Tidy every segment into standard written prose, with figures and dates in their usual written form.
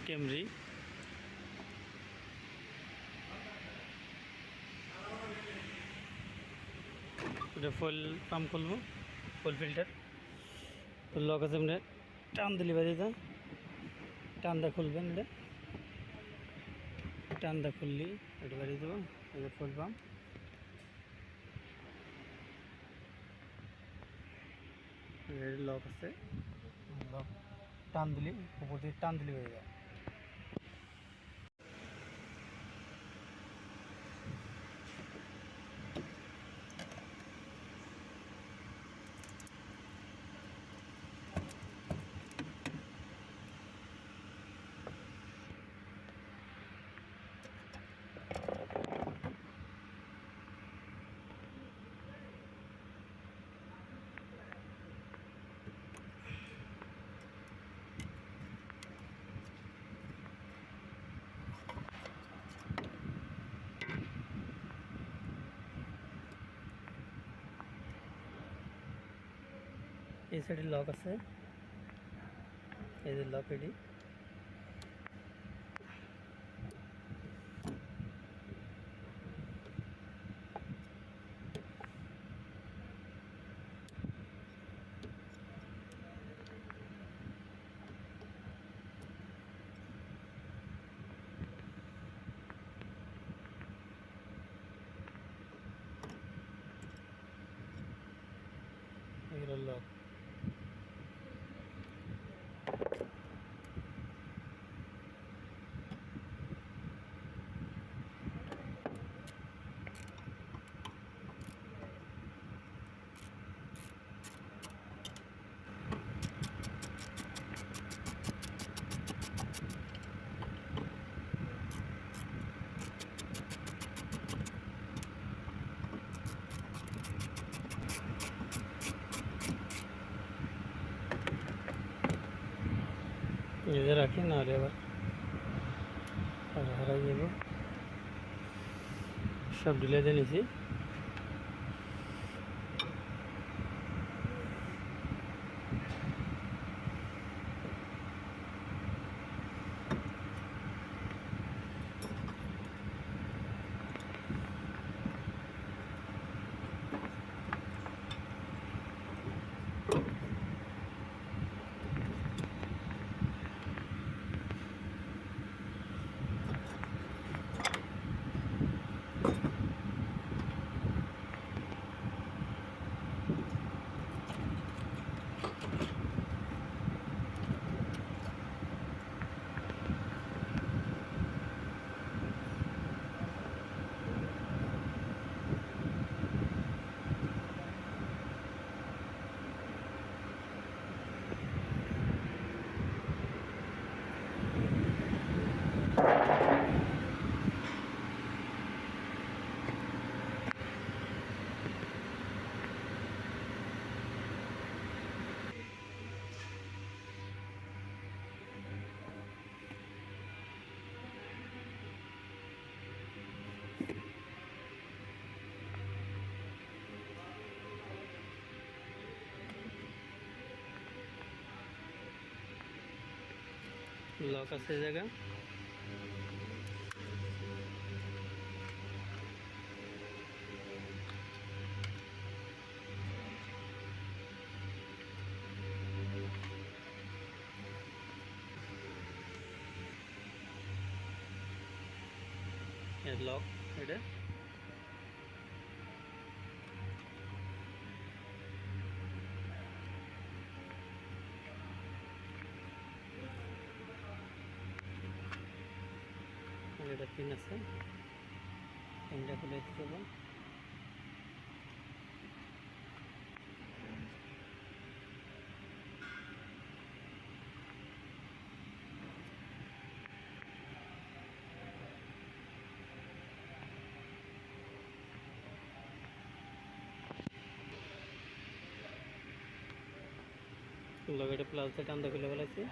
Camry. এটা ফুল pump খুলবো, ফুল filter তো লক আছে। মানে টান দিলে বাড়িতে টানটা খুলবেন, এটা টানটা খুললি এটা বাড়িয়ে দেবো। এটা ফুল পাম্প, লক আছে। লক টান দিলি উপর দিয়ে টান দিলে বেরিয়ে যায়। এই সাইডে লক আছে, এই যে লক এটি। এগুলো লক। এদের রাখি, নাহলে আবার হারাই যাব। সব ঢিলে দিয়ে নিছি। লক আছে জায়গা। লক এটা এটা পিন আছে, পিনটা খুলে দিতে হবে। লগেটা প্লাস দিয়ে টানতে খুলে ফেলাইছি।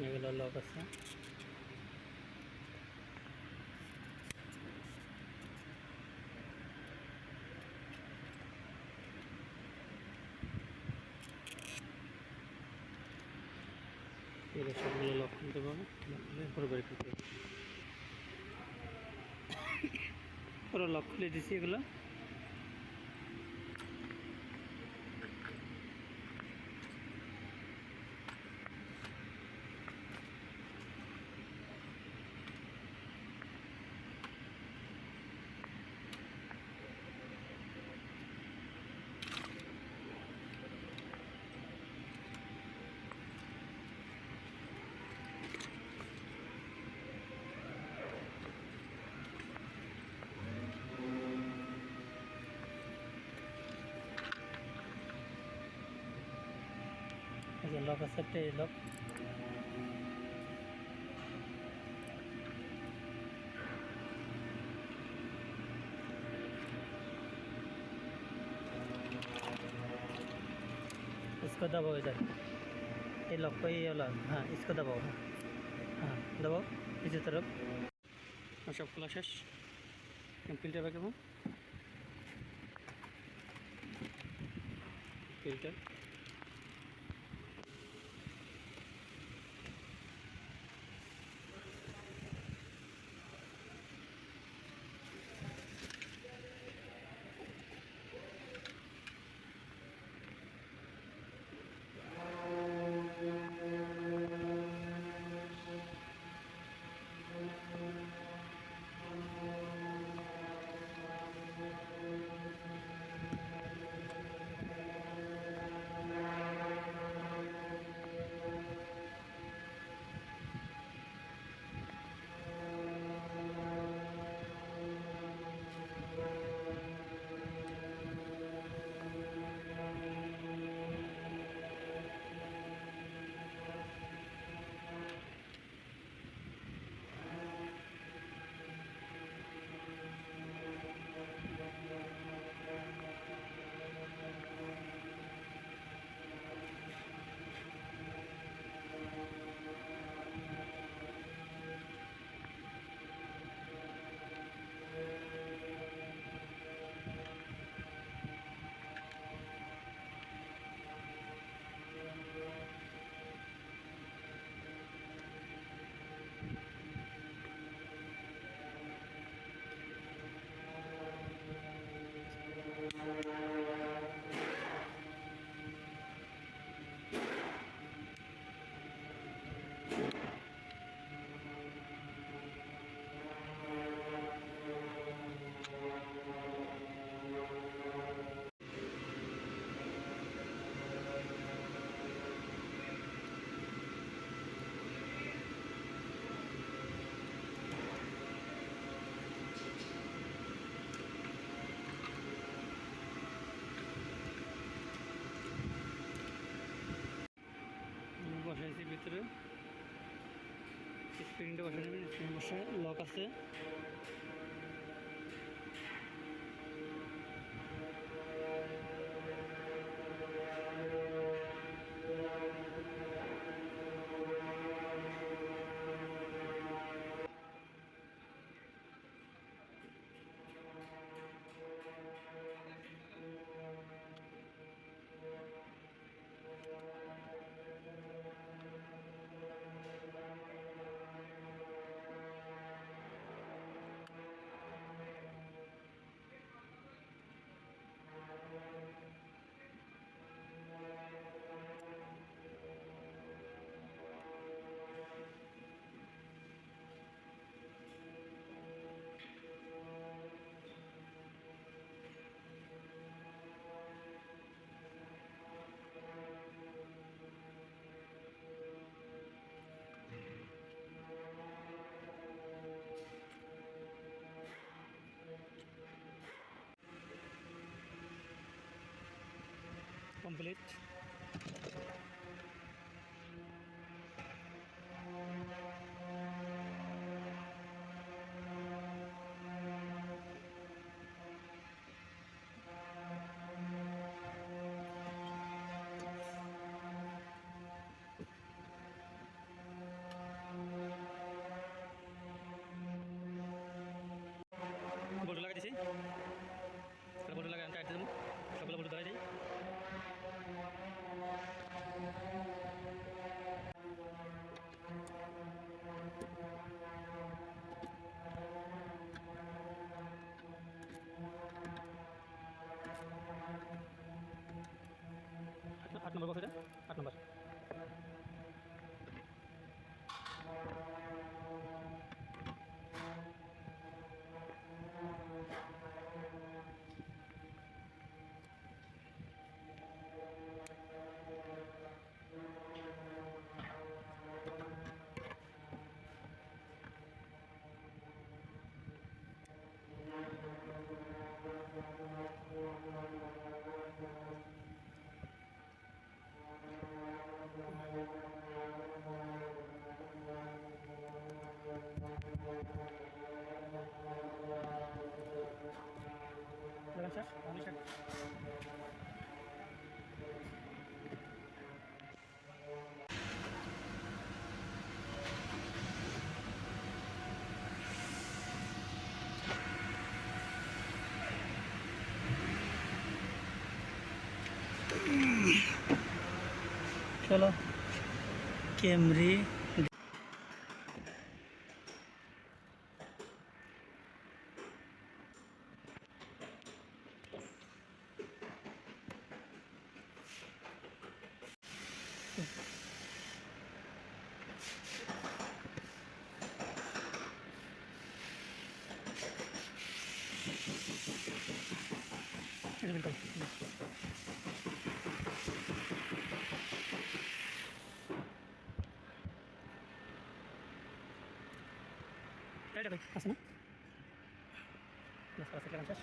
এগুলো লক আছে। এগুলো সবগুলো লক খুলতে পারবো, এরপরে বের করতে হবে। পুরো লক খুলে দিছি এগুলো। এই যে লক আছে, একটা এই লক। इसको दबाओ इधर, ये लॉक को ये वाला, हाँ इसको दबाओ, हाँ हाँ दबाओ इसी तरफ। और सब खुला शेष, फिल्टर बैक फिल्टर। বসাইছি ভিতরে, স্প্রিংটা বসে নেবেন। স্প্রিং বসে লক আছে। কমপ্লিট। নম্বর বক্স এটা 8 নম্বর। শেষ তাহলে শেষ। चलो कैमरी এটা ভাই আছে না? 10 শেষ।